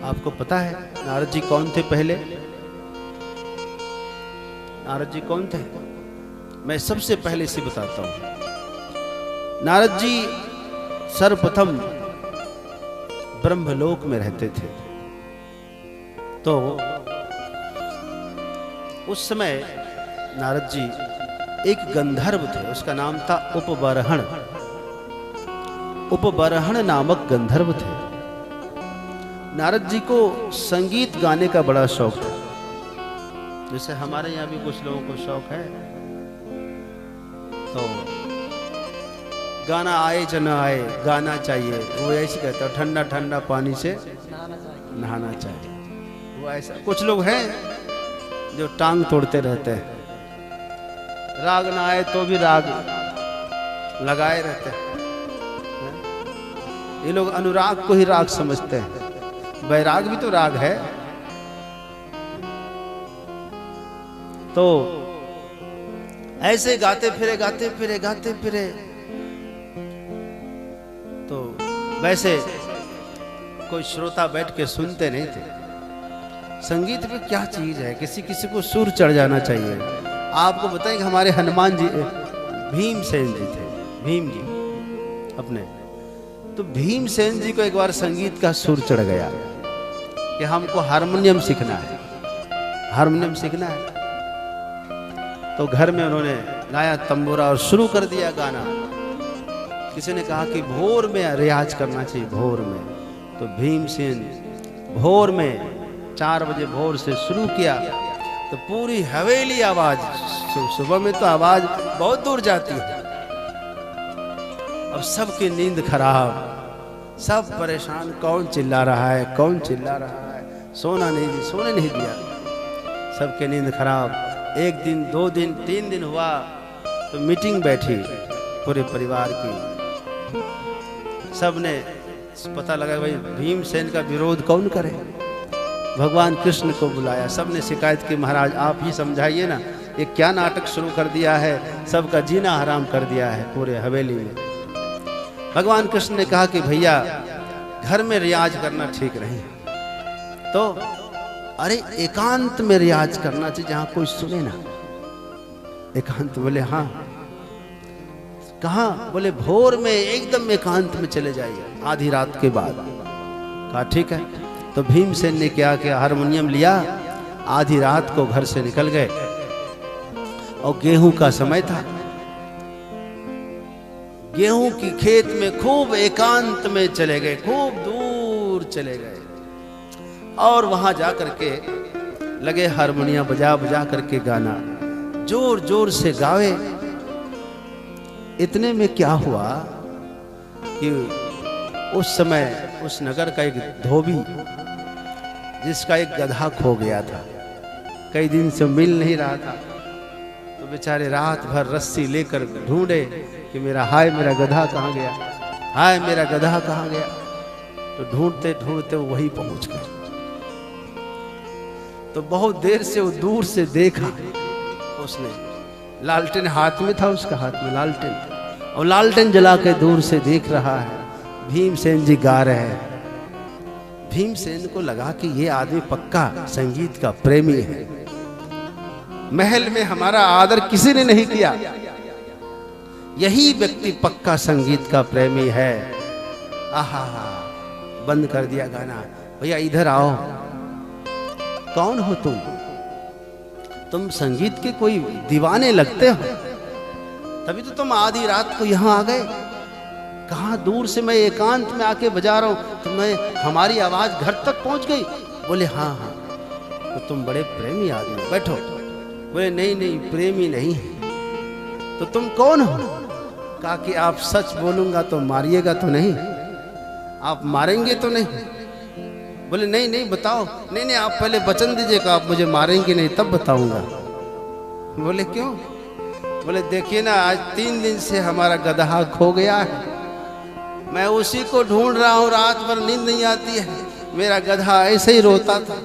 आपको पता है नारद जी कौन थे पहले? नारद जी कौन थे? मैं सबसे पहले से बताता हूं। नारद जी सर्वप्रथम ब्रह्मलोक में रहते थे। तो उस समय नारद जी एक गंधर्व थे, उसका नाम था उपबरहण। उपबरहण नामक गंधर्व थे। नारद जी को संगीत गाने का बड़ा शौक था। जैसे हमारे यहाँ भी कुछ लोगों को शौक है, तो गाना आए च न आए गाना चाहिए, वो ऐसे कहता है ठंडा ठंडा पानी से नहाना चाहिए। वो ऐसा कुछ लोग हैं जो टांग तोड़ते रहते हैं, राग ना आए तो भी राग लगाए रहते हैं। ये लोग अनुराग को ही राग समझते हैं, वैराग भी तो राग है। तो ऐसे गाते फिरे तो वैसे कोई श्रोता बैठ के सुनते नहीं थे। संगीत में क्या चीज है, किसी किसी को सुर चढ़ जाना चाहिए। आपको बताएं कि हमारे हनुमान जी भीमसेन जी थे, भीम जी अपने, तो भीमसेन जी को एक बार संगीत का सुर चढ़ गया कि हमको हारमोनियम सीखना है, हारमोनियम सीखना है। तो घर में उन्होंने लाया तंबूरा और शुरू कर दिया गाना। किसी ने कहा कि भोर में रियाज करना चाहिए, भोर में। तो भीमसेन भोर में 4 बजे भोर से शुरू किया, तो पूरी हवेली आवाज, सुबह में तो आवाज बहुत दूर जाती है। अब सबकी नींद खराब, सब परेशान, कौन चिल्ला रहा है, कौन चिल्ला रहा है, सोने नहीं दिया, सबकी नींद खराब। 1 दिन 2 दिन 3 दिन हुआ तो मीटिंग बैठी पूरे परिवार की। सबने पता लगा भाई भीमसेन का विरोध कौन करे। भगवान कृष्ण को बुलाया, सबने शिकायत की, महाराज आप ही समझाइए ना, ये क्या नाटक शुरू कर दिया है, सबका जीना हराम कर दिया है पूरे हवेली में। भगवान कृष्ण ने कहा कि भैया घर में रियाज करना ठीक नहीं। तो अरे एकांत में रियाज करना चाहिए, जहां कोई सुने ना। एकांत, बोले हाँ। कहाँ? बोले भोर में एकदम एकांत में चले जाइए, आधी रात के बाद। कहा ठीक है। तो भीमसेन ने क्या किया, हारमोनियम लिया, आधी रात को घर से निकल गए, और गेहूं का समय था। गेहूं की खेत में खूब एकांत में चले गए, खूब दूर चले गए, और वहां जा करके लगे हारमोनियम बजा बजा करके गाना, जोर जोर से गावे। इतने में क्या हुआ कि उस समय उस नगर का एक धोबी, जिसका एक गधा खो गया था, कई दिन से मिल नहीं रहा था, तो बेचारे रात भर रस्सी लेकर ढूंढे कि मेरा गधा कहाँ गया, हाय मेरा गधा कहाँ गया। तो ढूंढते ढूंढते वो वहीं पहुंच गए। तो बहुत देर से वो दूर से देखा, उसने लालटेन हाथ में था, उसका हाथ में लालटेन, और लालटेन जला के दूर से देख रहा है भीमसेन जी गा रहे हैं। भीमसेन को लगा कि ये आदमी पक्का संगीत का प्रेमी है। महल में हमारा आदर किसी ने नहीं किया, यही व्यक्ति पक्का संगीत का प्रेमी है। आहा, बंद कर दिया गाना। भैया इधर आओ, कौन हो तुम संगीत के कोई दीवाने लगते हो, तभी तो तुम आधी रात को यहाँ आ गए। कहाँ दूर से मैं एकांत में आके बजा रहा हूँ, तो मैं हमारी आवाज घर तक पहुंच गई। बोले हाँ हाँ, तो तुम बड़े प्रेमी आदमी हो, बैठो। बोले नहीं प्रेमी नहीं है। तो तुम कौन हो? कहा कि आप सच बोलूंगा तो मारिएगा तो नहीं, आप मारेंगे तो नहीं। बोले नहीं बताओ। नहीं आप पहले वचन दीजिए कि आप मुझे मारेंगे नहीं, तब बताऊंगा। बोले क्यों? बोले देखिए ना, आज 3 दिन से हमारा गधा खो गया है, मैं उसी को ढूंढ रहा हूँ, रात भर नींद नहीं आती है। मेरा गधा ऐसे ही रोता था,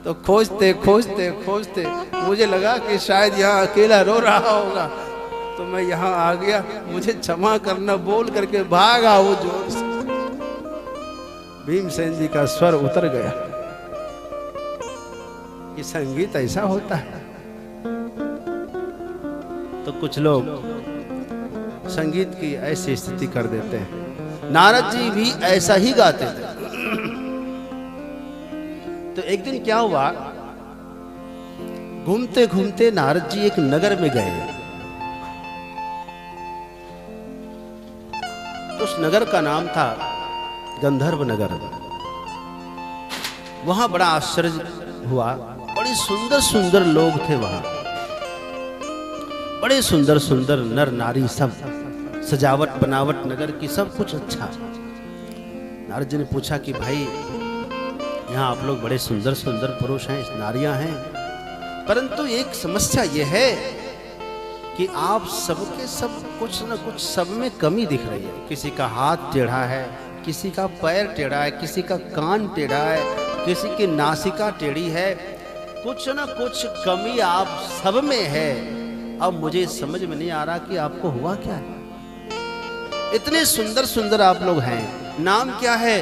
तो खोजते खोजते खोजते मुझे लगा कि शायद यहाँ अकेला रो रहा होगा, तो मैं यहाँ आ गया, मुझे क्षमा करना बोल करके भागा वो जोर से। भीमसेन जी का स्वर उतर गया कि संगीत ऐसा होता है। तो कुछ लोग संगीत की ऐसी स्थिति कर देते हैं। नारद जी भी ऐसा ही गाते थे। तो एक दिन क्या हुआ, घूमते घूमते नारद जी एक नगर में गए। उस नगर का नाम था गंधर्व नगर। वहां बड़ा आश्चर्य हुआ, बड़े सुंदर सुंदर लोग थे वहां, बड़े सुंदर सुंदर नर नारी, सब सजावट बनावट नगर की सब कुछ अच्छा। नारद जी ने पूछा कि भाई यहाँ आप लोग बड़े सुंदर सुंदर पुरुष हैं, नारियां हैं, परंतु एक समस्या यह है कि आप सबके सब कुछ न कुछ सब में कमी दिख रही है। किसी का हाथ टेढ़ा है, किसी का पैर टेढ़ा है, किसी का कान टेढ़ा है, किसी की नासिका टेढ़ी है, कुछ न कुछ कमी आप सब में है। अब मुझे समझ में नहीं आ रहा कि आपको हुआ क्या है। इतने सुंदर सुंदर आप लोग हैं, नाम क्या है?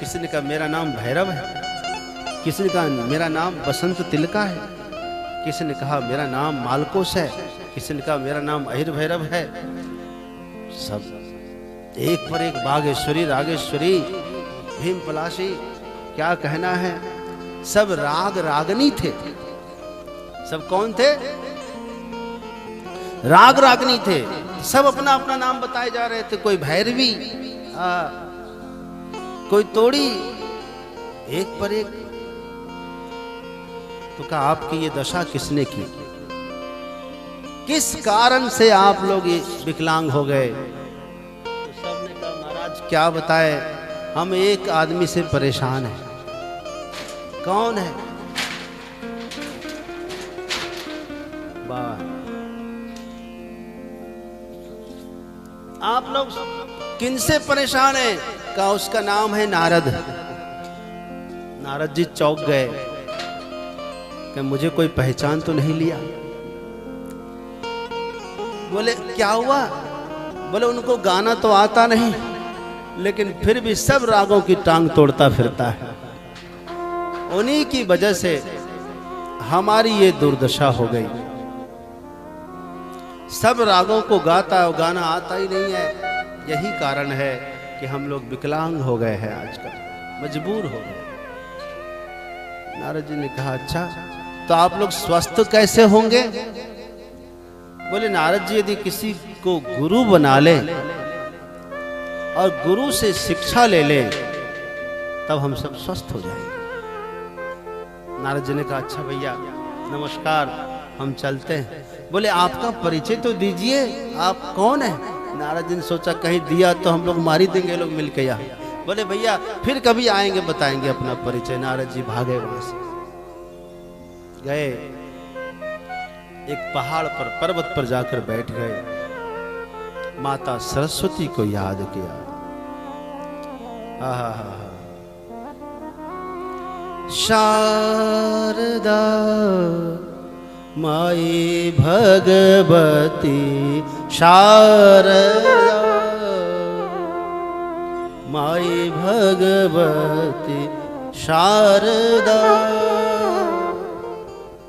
किसी ने कहा मेरा नाम भैरव है, किसी ने कहा मेरा नाम बसंत तिलका है, किसी ने कहा मेरा नाम मालकोस है, किसी ने कहा मेरा नाम अहिर भैरव है। सब एक पर एक बागेश्वरी, रागेश्वरी, भीम पलाशी, क्या कहना है। सब राग रागनी थे। सब कौन थे? राग रागनी थे। सब अपना अपना नाम बताए जा रहे थे। कोई भैरवी, कोई तोड़ी, एक पर एक। तो कहा आपकी ये दशा किसने की? किस कारण से आप लोग ये विकलांग हो गए? तो सबने कहा महाराज क्या बताए, हम एक आदमी से परेशान हैं। कौन है? वाह, आप लोग किनसे परेशान हैं? कहा उसका नाम है नारद। नारद जी चौंक गए कि मुझे कोई पहचान तो नहीं लिया। बोले क्या हुआ? बोले उनको गाना तो आता नहीं, लेकिन फिर भी सब रागों की टांग तोड़ता फिरता है। उन्हीं की वजह से हमारी ये दुर्दशा हो गई। सब रागों को गाता और गाना आता ही नहीं है। यही कारण है कि हम लोग विकलांग हो गए हैं, आजकल मजबूर हो गए। नारद जी ने कहा अच्छा, तो आप लोग स्वस्थ कैसे होंगे? बोले नारद जी यदि किसी को गुरु बना ले और गुरु से शिक्षा ले ले तब हम सब स्वस्थ हो जाएंगे। नारद जी ने कहा अच्छा भैया नमस्कार, हम चलते हैं। बोले आपका परिचय तो दीजिए, आप कौन है? नारद जी ने सोचा कहीं दिया तो हम लोग मारी देंगे लोग मिलके यहाँ। बोले भैया फिर कभी आएंगे बताएंगे अपना परिचय। नारद जी भागे वहां से, गए एक पहाड़ पर, पर्वत पर जाकर बैठ गए। माता सरस्वती को याद किया। शारदा माई भगवती, शारदा माई भगवती शारदा।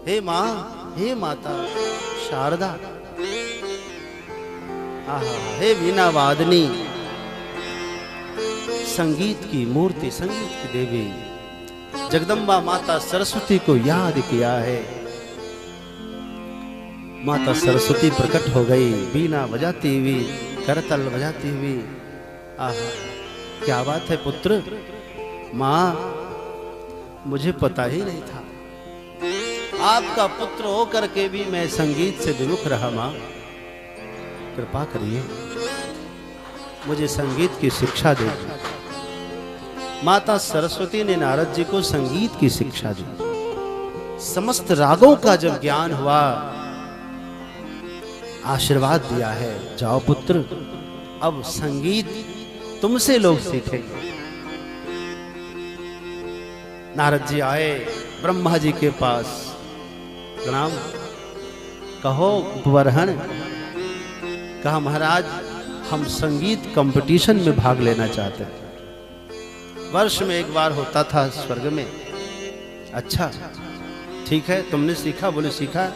हे माँ, हे माता शारदा, हे वीणा वादनी, संगीत की मूर्ति, संगीत की देवी जगदम्बा माता सरस्वती को याद किया है। माता सरस्वती प्रकट हो गई, वीणा बजाती हुई, करताल बजाती हुई। आहा क्या बात है पुत्र। माँ मुझे पता ही नहीं था, आपका पुत्र होकर के भी मैं संगीत से विमुख रहा। माँ कृपा करिए, मुझे संगीत की शिक्षा दीजिए। माता सरस्वती ने नारद जी को संगीत की शिक्षा दी। समस्त रागों का जब ज्ञान हुआ, आशीर्वाद दिया है, जाओ पुत्र अब संगीत तुमसे लोग सीखेंगे। नारद जी आए ब्रह्मा जी के पास, प्रणाम, कहो उपवरहन। कहा महाराज हम संगीत कंपटीशन में भाग लेना चाहते हैं। वर्ष में एक बार होता था स्वर्ग में। अच्छा ठीक है, तुमने सीखा? बोले सीखा।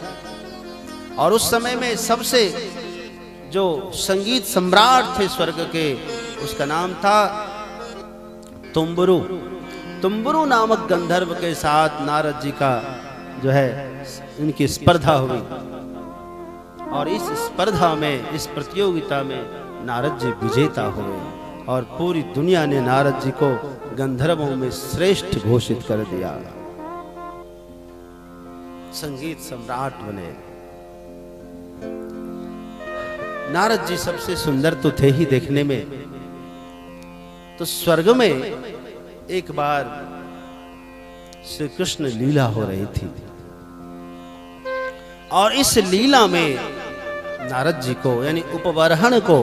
और उस समय में सबसे जो संगीत सम्राट थे स्वर्ग के, उसका नाम था तुम्बुरु। तुम्बुरु नामक गंधर्व के साथ नारद जी का जो है इनकी स्पर्धा हुई। और इस स्पर्धा में, इस प्रतियोगिता में नारद जी विजेता हुए और पूरी दुनिया ने नारद जी को गंधर्वों में श्रेष्ठ घोषित कर दिया। संगीत सम्राट बने। नारद जी सबसे सुंदर तो थे ही देखने में। तो स्वर्ग में एक बार श्री कृष्ण लीला हो रही थी और इस लीला में नारद जी को यानी उपवरहण को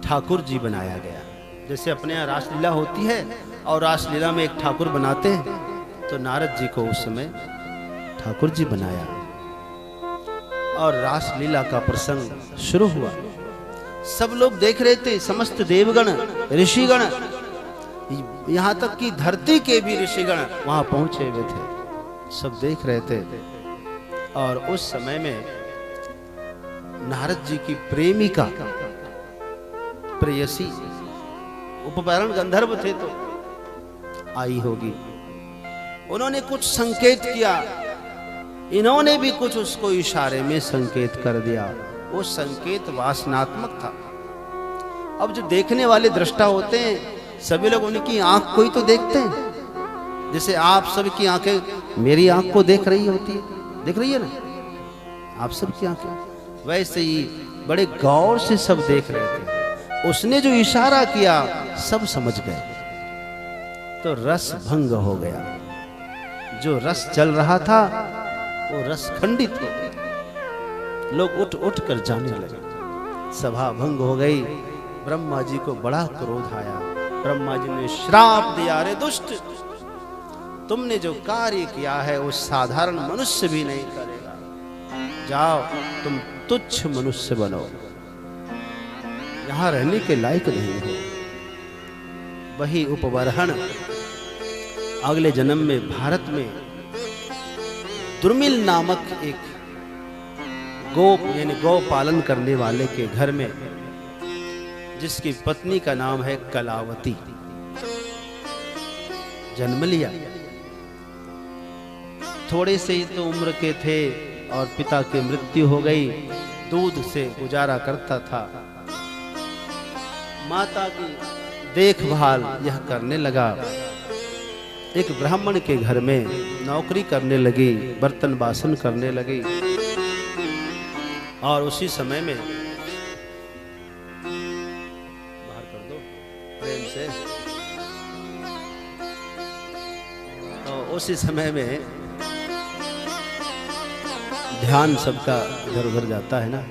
ठाकुर जी बनाया गया। जैसे अपने यहाँ रासलीला होती है और रासलीला में एक ठाकुर बनाते हैं, तो नारद जी को उस समय ठाकुर जी बनाया और रासलीला का प्रसंग शुरू हुआ। सब लोग देख रहे थे, समस्त देवगण, ऋषिगण, यहां तक कि धरती के भी ऋषिगण वहां पहुंचे हुए थे, सब देख रहे थे। और उस समय में नारद जी की प्रेमिका, प्रेयसी, उपवरण गंधर्व थे तो आई होगी। उन्होंने कुछ संकेत किया, इन्होंने भी कुछ उसको इशारे में संकेत कर दिया। वो संकेत वासनात्मक था। अब जो देखने वाले दृष्टा होते हैं, सभी लोग उनकी आंख को ही तो देखते हैं। जैसे आप सबकी आंखें मेरी आंख को देख रही होती है, देख रही है ना आप सबकी आंखें, वैसे ही बड़े गौर से सब देख रहे थे। उसने जो इशारा किया सब समझ गए, तो रस भंग हो गया। जो रस चल रहा था वो रस खंडित हो गया। लोग उठ उठ कर जाने लगे, सभा भंग हो गई। ब्रह्मा जी को बड़ा क्रोध आया। ब्रह्मा जी ने श्राप दिया, अरे दुष्ट, तुमने जो कार्य किया है वो साधारण मनुष्य भी नहीं करेगा। जाओ, तुम तुच्छ मनुष्य बनो, यहां रहने के लायक नहीं हो। वही उपवरहण अगले जन्म में भारत में दुर्मिल नामक एक गोप यानी गौ पालन करने वाले के घर में, जिसकी पत्नी का नाम है कलावती, जन्म लिया। थोड़े से ही तो उम्र के थे और पिता की मृत्यु हो गई। दूध से गुजारा करता था। माता की देखभाल यह करने लगा। एक ब्राह्मण के घर में नौकरी करने लगी, बर्तन बासन करने लगी। और उसी समय में बाहर कर दो प्रेम से, तो उसी समय में ध्यान सबका इधर उधर जाता है ना,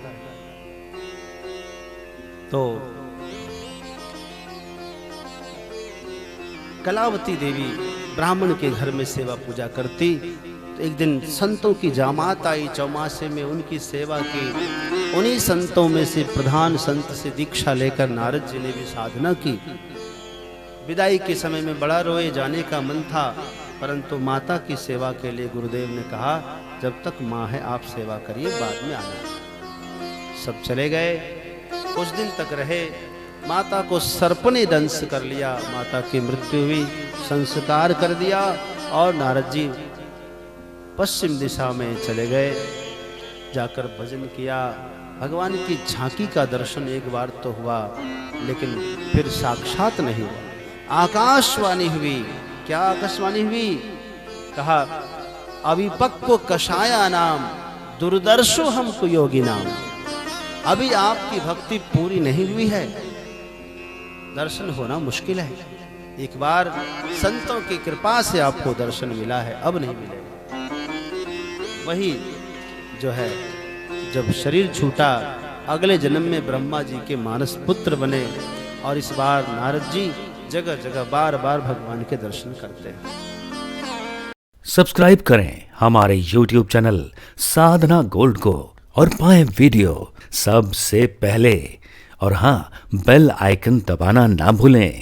तो कलावती देवी ब्राह्मण के घर में सेवा पूजा करती। तो एक दिन संतों की जमात आई, चौमासे में उनकी सेवा की। उन्हीं संतों में से प्रधान संत से दीक्षा लेकर नारद जी ने भी साधना की। विदाई के समय में बड़ा रोए जाने का मन था, परंतु माता की सेवा के लिए गुरुदेव ने कहा, जब तक माँ है आप सेवा करिए, बाद में आना। सब चले गए। कुछ दिन तक रहे। माता को सर्प ने दंश कर लिया, माता की मृत्यु हुई, संस्कार कर दिया और नारद जी पश्चिम दिशा में चले गए। जाकर भजन किया। भगवान की झांकी का दर्शन एक बार तो हुआ, लेकिन फिर साक्षात नहीं हुआ। आकाशवाणी हुई। क्या आकाशवाणी हुई? कहा, अविपक्व कषाया नाम दुर्दर्शो हमको योगी नाम। अभी आपकी भक्ति पूरी नहीं हुई है, दर्शन होना मुश्किल है। एक बार संतों की कृपा से आपको दर्शन मिला है, अब नहीं मिलेगा। वही जो है, जब शरीर छूटा, अगले जन्म में ब्रह्मा जी के मानस पुत्र बने और इस बार नारद जी जगह जगह बार बार भगवान के दर्शन करते हैं। सब्सक्राइब करें हमारे YouTube चैनल साधना गोल्ड को और पाएं वीडियो सबसे पहले। और हाँ, बेल आइकन दबाना ना भूलें।